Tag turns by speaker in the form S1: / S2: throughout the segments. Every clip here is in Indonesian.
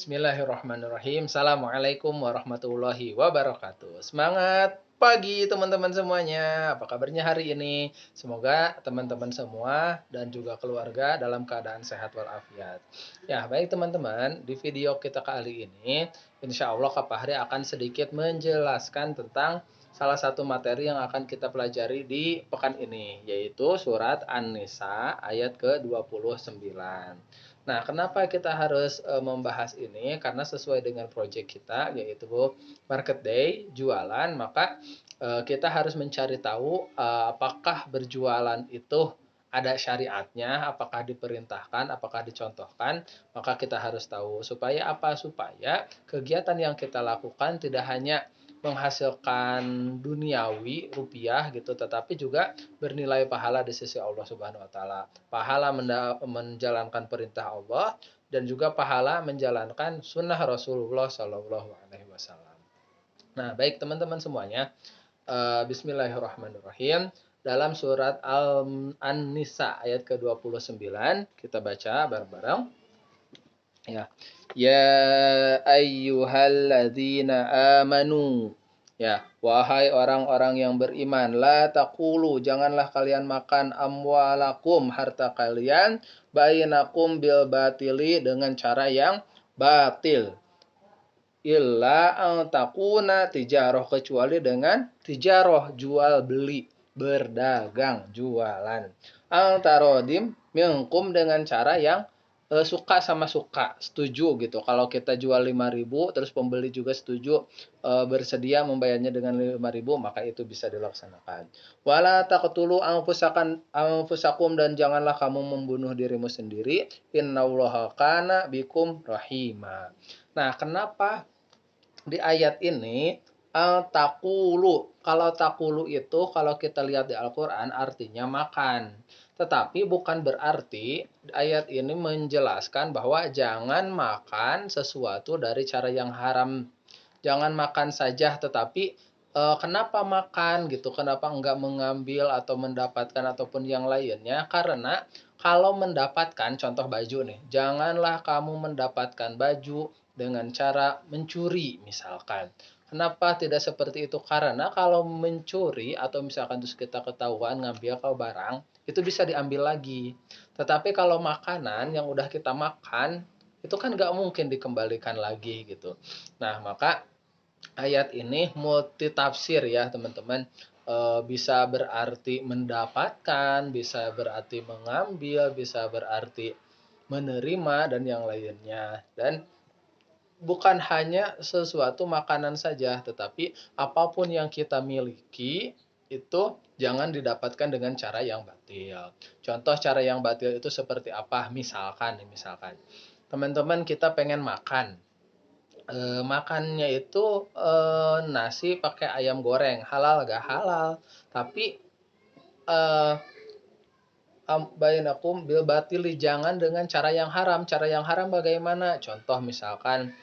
S1: Bismillahirrahmanirrahim. Assalamualaikum warahmatullahi wabarakatuh. Semangat pagi teman-teman semuanya. Apa kabarnya hari ini? Semoga teman-teman semua dan juga keluarga dalam keadaan sehat walafiat. Ya, baik teman-teman, di video kita kali ini, insya Allah Kak Fahri akan sedikit menjelaskan tentang salah satu materi yang akan kita pelajari di pekan ini, yaitu surat An-Nisa ayat ke-29. Nah, kenapa kita harus membahas ini? Karena sesuai dengan proyek kita, yaitu Market Day, jualan, maka kita harus mencari tahu apakah berjualan itu ada syariatnya, apakah diperintahkan, apakah dicontohkan, maka kita harus tahu. Supaya apa? Supaya kegiatan yang kita lakukan tidak hanya menghasilkan duniawi rupiah gitu, tetapi juga bernilai pahala di sisi Allah Subhanahu wa taala. Pahala menjalankan perintah Allah dan juga pahala menjalankan sunnah Rasulullah Shallallahu alaihi wasallam. Nah, baik teman-teman semuanya, bismillahirrahmanirrahim. Dalam surat An-Nisa ayat ke-29 kita baca bareng-bareng. Ya. Ya ayyuhalladzina amanu. Ya, wahai orang-orang yang beriman, la taqulu, janganlah kalian makan amwalakum, harta kalian, bainakum bil batili, dengan cara yang batil. Illa ang takuna tijaroh, kecuali dengan tijaroh, jual beli, berdagang, jualan. Ang tarodim minkum, dengan cara yang suka sama suka, setuju gitu. Kalau kita jual 5.000 terus pembeli juga setuju, bersedia membayarnya dengan 5.000, maka itu bisa dilaksanakan. Wala taqtulu anfusakum, dan janganlah kamu membunuh dirimu sendiri. Innallaha kana bikum rahima. Nah, kenapa di ayat ini takulu? Kalau takulu itu kalau kita lihat di Al-Qur'an artinya makan. Tetapi bukan berarti ayat ini menjelaskan bahwa jangan makan sesuatu dari cara yang haram. Jangan makan saja, tetapi kenapa makan gitu? Kenapa enggak mengambil atau mendapatkan ataupun yang lainnya? Karena kalau mendapatkan, contoh baju nih, janganlah kamu mendapatkan baju dengan cara mencuri misalkan. Kenapa tidak seperti itu? Karena kalau mencuri atau misalkan terus kita ketahuan ngambil kau barang, itu bisa diambil lagi. Tetapi kalau makanan yang udah kita makan, itu kan nggak mungkin dikembalikan lagi gitu. Nah, maka ayat ini multi tafsir ya teman-teman. Bisa berarti mendapatkan, bisa berarti mengambil, bisa berarti menerima, dan yang lainnya. Dan bukan hanya sesuatu makanan saja, tetapi apapun yang kita miliki itu jangan didapatkan dengan cara yang batil. Contoh cara yang batil itu seperti apa? Misalkan teman-teman kita pengen makan. Makannya itu nasi pakai ayam goreng, halal gak halal? Tapi eh, bainakum bil batili, jangan dengan cara yang haram. Cara yang haram bagaimana? Contoh misalkan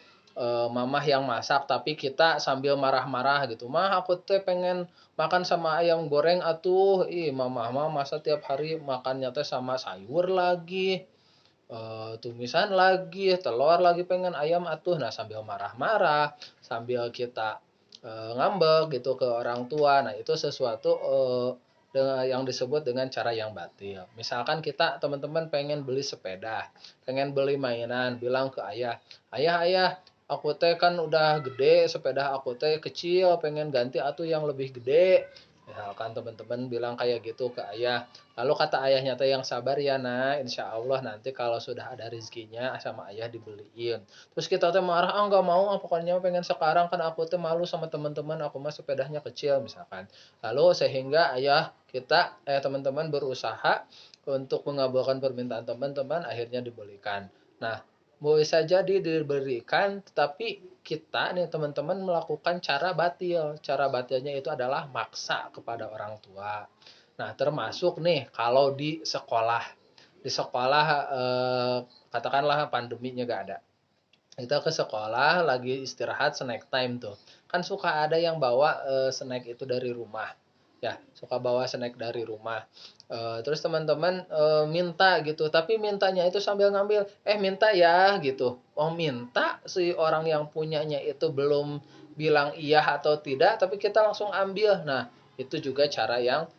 S1: mamah yang masak tapi kita sambil marah-marah gitu. Mah aku teh pengen makan sama ayam goreng atuh. Ih, mamah mah masa tiap hari makannya teh sama sayur lagi. Tumisan lagi, telur lagi, pengen ayam atuh. Nah, sambil marah-marah, sambil kita ngambek gitu ke orang tua. Nah, itu sesuatu yang disebut dengan cara yang batil. Misalkan kita teman-teman pengen beli sepeda, pengen beli mainan, bilang ke ayah, ayah, aku teh kan udah gede, sepeda aku teh kecil, pengen ganti atuh yang lebih gede. Misalkan teman-teman bilang kayak gitu ke ayah. Lalu kata ayahnya teh, yang sabar ya nak, insya Allah nanti kalau sudah ada rezekinya sama ayah dibeliin. Terus kita teh marah, ah nggak mau, pokoknya pengen sekarang, kan aku teh malu sama teman-teman, aku mah sepedanya kecil misalkan. Lalu sehingga ayah kita teman-teman berusaha untuk mengabulkan permintaan teman-teman, akhirnya dibelikan. Nah, bisa jadi diberikan, tetapi kita nih teman-teman melakukan cara batil. Cara batilnya itu adalah maksa kepada orang tua. Nah, termasuk nih kalau di sekolah. Di sekolah katakanlah pandeminya gak ada. Kita ke sekolah lagi istirahat snack time tuh. Kan suka ada yang bawa snack itu dari rumah. ya suka bawa snack dari rumah. Terus teman-teman minta gitu, tapi mintanya itu sambil ngambil, minta ya gitu. Oh minta, si orang yang punyanya itu belum bilang iya atau tidak, tapi kita langsung ambil. Nah itu juga cara yang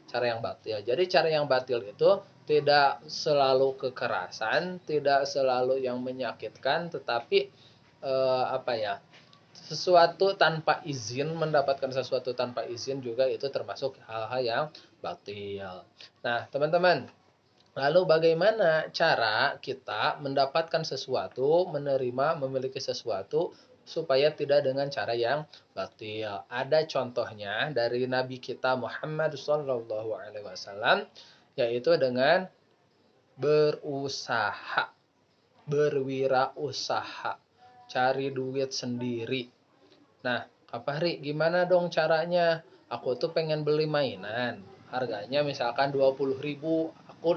S1: batil. Jadi cara yang batil itu tidak selalu kekerasan, tidak selalu yang menyakitkan, tetapi apa ya, sesuatu tanpa izin, mendapatkan sesuatu tanpa izin juga itu termasuk hal-hal yang batil. Nah, teman-teman, lalu bagaimana cara kita mendapatkan sesuatu, menerima, memiliki sesuatu supaya tidak dengan cara yang batil? Ada contohnya dari Nabi kita Muhammad SAW, yaitu dengan berusaha, berwirausaha, cari duit sendiri. Nah, Kak Fahri, gimana dong caranya? Aku tuh pengen beli mainan. Harganya misalkan 20.000. Aku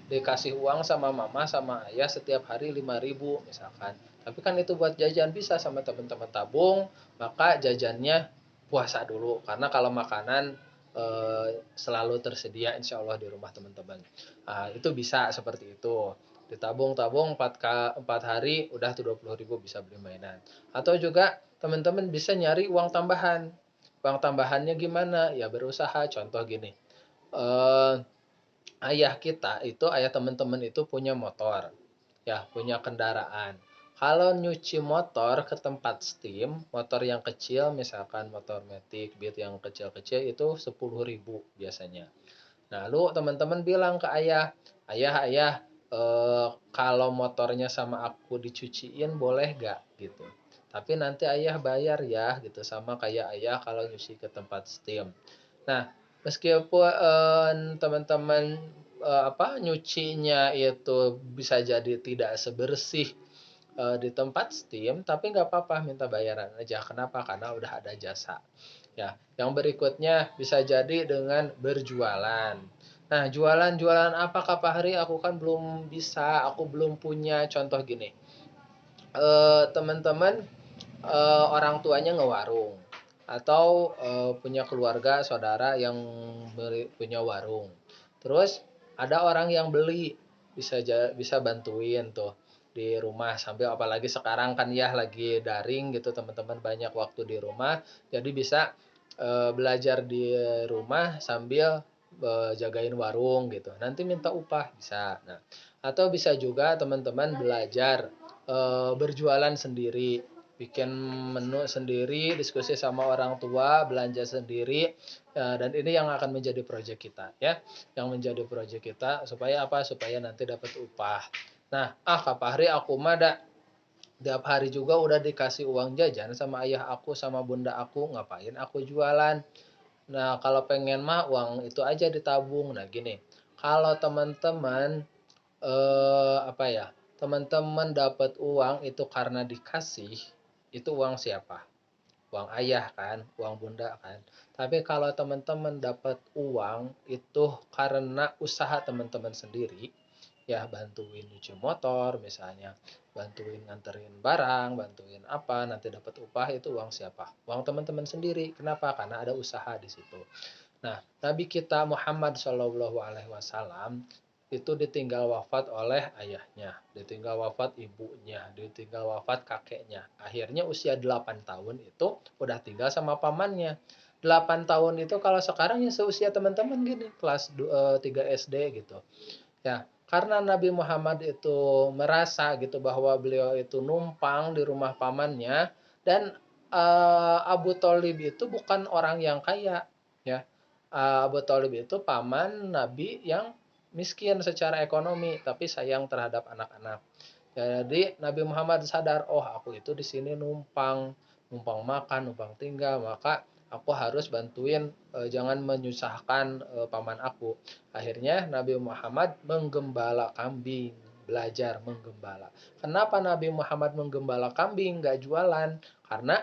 S1: dikasih uang sama mama sama ayah setiap hari 5.000 misalkan. Tapi kan itu buat jajan, bisa sama teman-teman tabung, maka jajannya puasa dulu. Karena kalau makanan selalu tersedia insya Allah di rumah teman-teman. Nah, itu bisa seperti itu. Ditabung-tabung 4 hari udah tuh 20.000 bisa beli mainan. Atau juga teman-teman bisa nyari uang tambahan. Uang tambahannya gimana? Ya berusaha. Contoh gini, eh, ayah kita itu, ayah teman-teman itu punya motor, ya punya kendaraan. Kalau nyuci motor ke tempat steam, motor yang kecil, misalkan motor Matic, Beat yang kecil-kecil itu 10.000 biasanya. Nah, lalu teman-teman bilang ke ayah, ayah, kalau motornya sama aku dicuciin boleh gak gitu. Tapi nanti ayah bayar ya gitu, sama kayak ayah kalau nyuci ke tempat steam. Nah, meskipun teman-teman nyucinya itu bisa jadi tidak sebersih di tempat steam, tapi nggak apa-apa minta bayaran aja. Kenapa? Karena udah ada jasa. Ya, yang berikutnya bisa jadi dengan berjualan. Nah, jualan-jualan apa Kak Fahri? Aku kan belum bisa, aku belum punya. Contoh gini, teman-teman orang tuanya ngewarung atau punya keluarga saudara yang punya warung. Terus ada orang yang beli, bisa bantuin tuh di rumah sambil, apalagi sekarang kan ya lagi daring gitu, teman-teman banyak waktu di rumah, jadi bisa belajar di rumah sambil jagain warung gitu. Nanti minta upah bisa. Nah, atau bisa juga teman-teman belajar berjualan sendiri, bikin menu sendiri, diskusi sama orang tua, belanja sendiri, dan ini yang akan menjadi proyek kita ya, yang menjadi proyek kita supaya apa? Supaya nanti dapat upah. Nah, Kak Fahri, aku mah tiap hari juga udah dikasih uang jajan sama ayah aku sama bunda aku, ngapain aku jualan? Nah, kalau pengen mah uang itu aja ditabung. Nah, gini, kalau teman-teman apa ya? Teman-teman dapat uang itu karena dikasih, itu uang siapa? Uang ayah kan, uang bunda kan. Tapi kalau teman-teman dapat uang itu karena usaha teman-teman sendiri, ya bantuin nyuci motor misalnya, bantuin nganterin barang, bantuin apa, nanti dapat upah, itu uang siapa? Uang teman-teman sendiri. Kenapa? Karena ada usaha di situ. Nah, Nabi kita Muhammad Shallallahu Alaihi Wasallam itu ditinggal wafat oleh ayahnya, ditinggal wafat ibunya, ditinggal wafat kakeknya. Akhirnya usia 8 tahun itu udah tinggal sama pamannya. 8 tahun itu kalau sekarang ya seusia teman-teman gini, kelas 3 SD gitu. Ya, karena Nabi Muhammad itu merasa gitu bahwa beliau itu numpang di rumah pamannya, dan Abu Thalib itu bukan orang yang kaya, ya. Abu Thalib itu paman Nabi yang miskin secara ekonomi, tapi sayang terhadap anak-anak. Jadi Nabi Muhammad sadar, oh aku itu di sini numpang, numpang makan, numpang tinggal, maka aku harus bantuin, jangan menyusahkan paman aku. Akhirnya Nabi Muhammad menggembala kambing, belajar menggembala. Kenapa Nabi Muhammad menggembala kambing, nggak jualan? Karena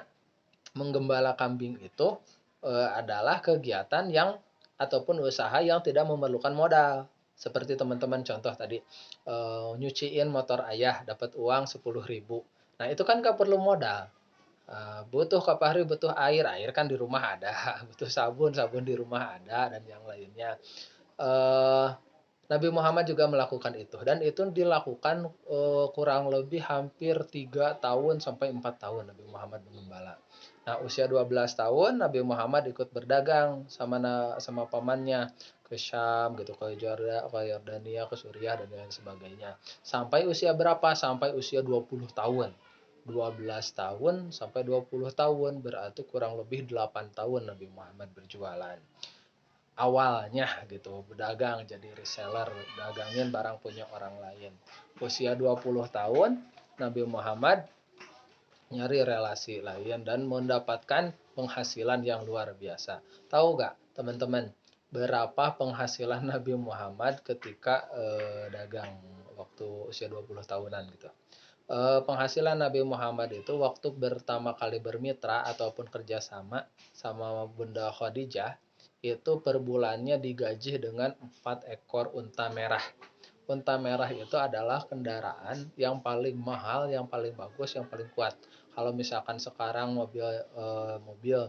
S1: menggembala kambing itu adalah kegiatan yang ataupun usaha yang tidak memerlukan modal. Seperti teman-teman contoh tadi, nyuciin motor ayah dapat uang 10.000. Nah, itu kan nggak perlu modal. Butuh Fahri butuh air, air kan di rumah ada, butuh sabun, sabun di rumah ada, dan yang lainnya. Eh, Nabi Muhammad juga melakukan itu, dan itu dilakukan kurang lebih hampir 3 tahun sampai 4 tahun Nabi Muhammad mengembala. Nah, usia 12 tahun Nabi Muhammad ikut berdagang sama pamannya ke Syam gitu, ke Yordania, ke Suriah dan lain sebagainya. Sampai usia berapa? Sampai usia 20 tahun. 12 tahun sampai 20 tahun berarti kurang lebih 8 tahun Nabi Muhammad berjualan. Awalnya gitu, berdagang jadi reseller, dagangin barang punya orang lain. Usia 20 tahun Nabi Muhammad nyari relasi lain dan mendapatkan penghasilan yang luar biasa. Tahu gak teman-teman berapa penghasilan Nabi Muhammad ketika dagang waktu usia 20 tahunan gitu? Penghasilan Nabi Muhammad itu waktu pertama kali bermitra ataupun kerjasama sama Bunda Khadijah itu per bulannya digaji dengan 4 ekor unta merah. Unta merah itu adalah kendaraan yang paling mahal, yang paling bagus, yang paling kuat. Kalau misalkan sekarang mobil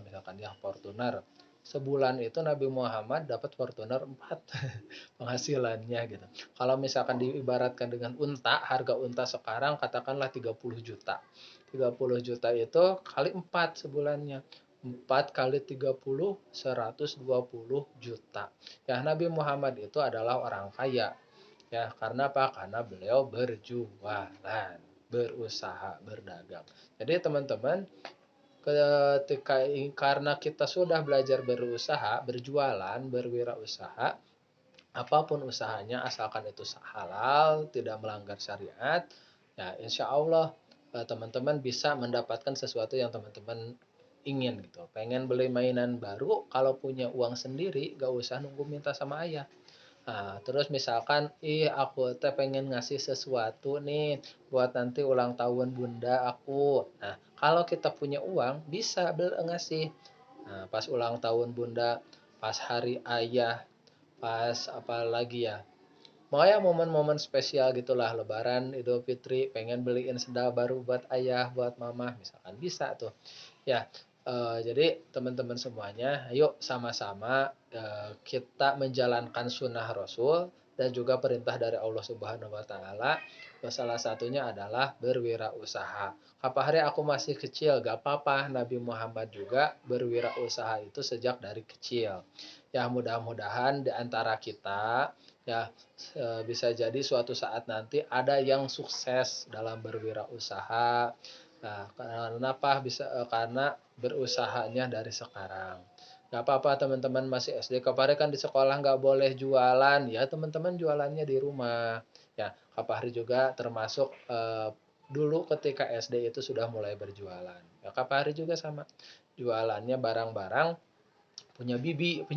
S1: misalkan ya Fortuner, sebulan itu Nabi Muhammad dapat Fortuner 4 penghasilannya gitu. Kalau misalkan diibaratkan dengan unta, harga unta sekarang katakanlah 30 juta. 30 juta itu kali 4 sebulannya. 4 kali 30, 120 juta. Ya, Nabi Muhammad itu adalah orang kaya. Ya, karena apa? Karena beliau berjualan, berusaha, berdagang. Jadi teman-teman, ketika karena kita sudah belajar berusaha, berjualan, berwirausaha, apapun usahanya asalkan itu halal, tidak melanggar syariat, ya insya Allah teman-teman bisa mendapatkan sesuatu yang teman-teman ingin gitu. Pengen beli mainan baru, kalau punya uang sendiri, gak usah nunggu minta sama ayah. Nah, terus misalkan, aku teh pengen ngasih sesuatu nih buat nanti ulang tahun bunda aku. Nah, kalau kita punya uang, bisa ngasih. Nah, pas ulang tahun bunda, pas hari ayah, pas apa lagi ya, pokoknya momen-momen spesial gitulah, lebaran, idul fitri, pengen beliin sendal baru buat ayah, buat mama misalkan, bisa tuh ya. Jadi teman-teman semuanya, ayo sama-sama kita menjalankan sunnah Rasul dan juga perintah dari Allah Subhanahu Wa Taala. Salah satunya adalah berwirausaha. Apa hari aku masih kecil, gak apa-apa. Nabi Muhammad juga berwirausaha itu sejak dari kecil. Ya, mudah-mudahan di antara kita ya bisa jadi suatu saat nanti ada yang sukses dalam berwirausaha. Nah, kenapa bisa? Karena berusahanya dari sekarang. Gak apa-apa teman-teman masih SD. Kemarin kan di sekolah nggak boleh jualan, ya teman-teman jualannya di rumah. Ya, Kapahri juga termasuk dulu ketika SD itu sudah mulai berjualan. Ya, Kapahri juga sama. Jualannya barang-barang punya bibi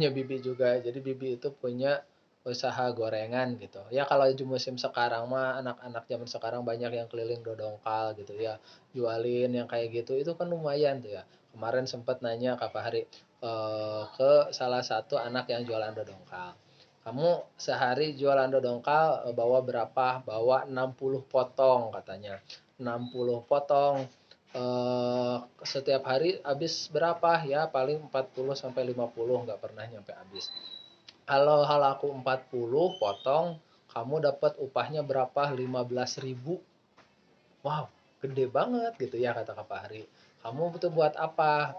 S1: juga. Jadi bibi itu punya usaha gorengan gitu. Ya kalau di musim sekarang mah anak-anak zaman sekarang banyak yang keliling dodongkal gitu ya. Jualin yang kayak gitu itu kan lumayan tuh ya. Kemarin sempat nanya Kak Fahri ke salah satu anak yang jualan dodongkal. Kamu sehari jualan dodongkal bawa berapa? Bawa 60 potong katanya. 60 potong setiap hari habis berapa ya, paling 40 sampai 50, nggak pernah nyampe habis. Kalau hal aku 40 potong, kamu dapat upahnya berapa? 15.000. Wow, gede banget gitu ya kata Kak Fahri. Kamu butuh buat apa?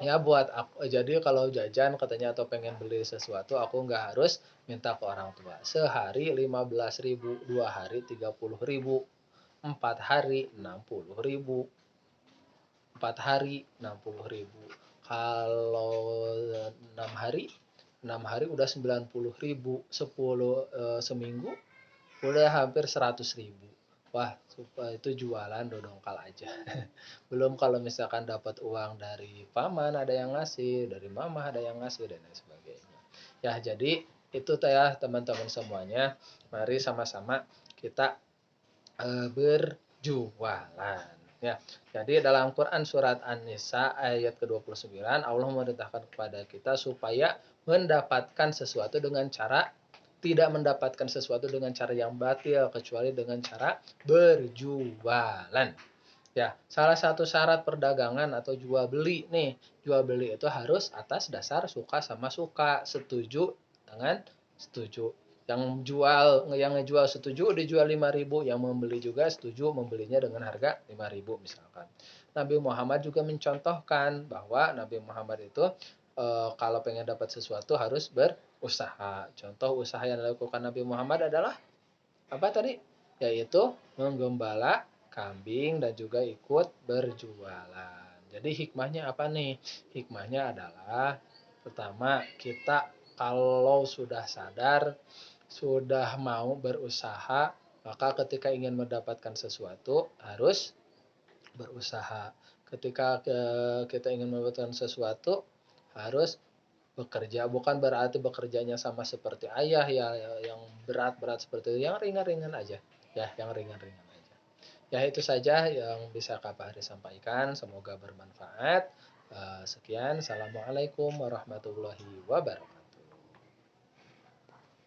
S1: Ya buat aku, jadi kalau jajan katanya atau pengen beli sesuatu aku nggak harus minta ke orang tua. Sehari 15.000, 2 hari 30.000, 4 hari 60.000, 4 hari 60.000. Kalau 6 hari, 6 hari udah 90.000. 10 seminggu udah hampir 100.000. Wah, itu jualan dodongkal aja. Belum kalau misalkan dapat uang dari paman ada yang ngasih, dari mama ada yang ngasih dan lain sebagainya. Ya, jadi itu ya teman-teman semuanya. Mari sama-sama kita berjualan. Ya, jadi dalam Quran surat An-Nisa ayat ke-29 Allah memerintahkan kepada kita supaya mendapatkan sesuatu dengan cara, tidak mendapatkan sesuatu dengan cara yang batil kecuali dengan cara berjualan. Ya, salah satu syarat perdagangan atau jual beli nih, jual beli itu harus atas dasar suka sama suka, setuju dengan setuju. Yang ngejual setuju dijual 5.000, yang membeli juga setuju membelinya dengan harga 5.000 misalkan. Nabi Muhammad juga mencontohkan bahwa Nabi Muhammad itu kalau pengen dapat sesuatu harus berusaha. Contoh usaha yang dilakukan Nabi Muhammad adalah apa tadi? Yaitu menggembala kambing dan juga ikut berjualan. Jadi hikmahnya apa nih? Hikmahnya adalah pertama, kita kalau sudah sadar, sudah mau berusaha, maka ketika ingin mendapatkan sesuatu harus berusaha. Ketika kita ingin mendapatkan sesuatu harus bekerja, bukan berarti bekerjanya sama seperti ayah ya, yang berat-berat seperti itu, yang ringan-ringan aja ya, yang ringan-ringan aja ya. Itu saja yang bisa Kak Fahri sampaikan, semoga bermanfaat. Sekian, assalamualaikum warahmatullahi wabarakatuh.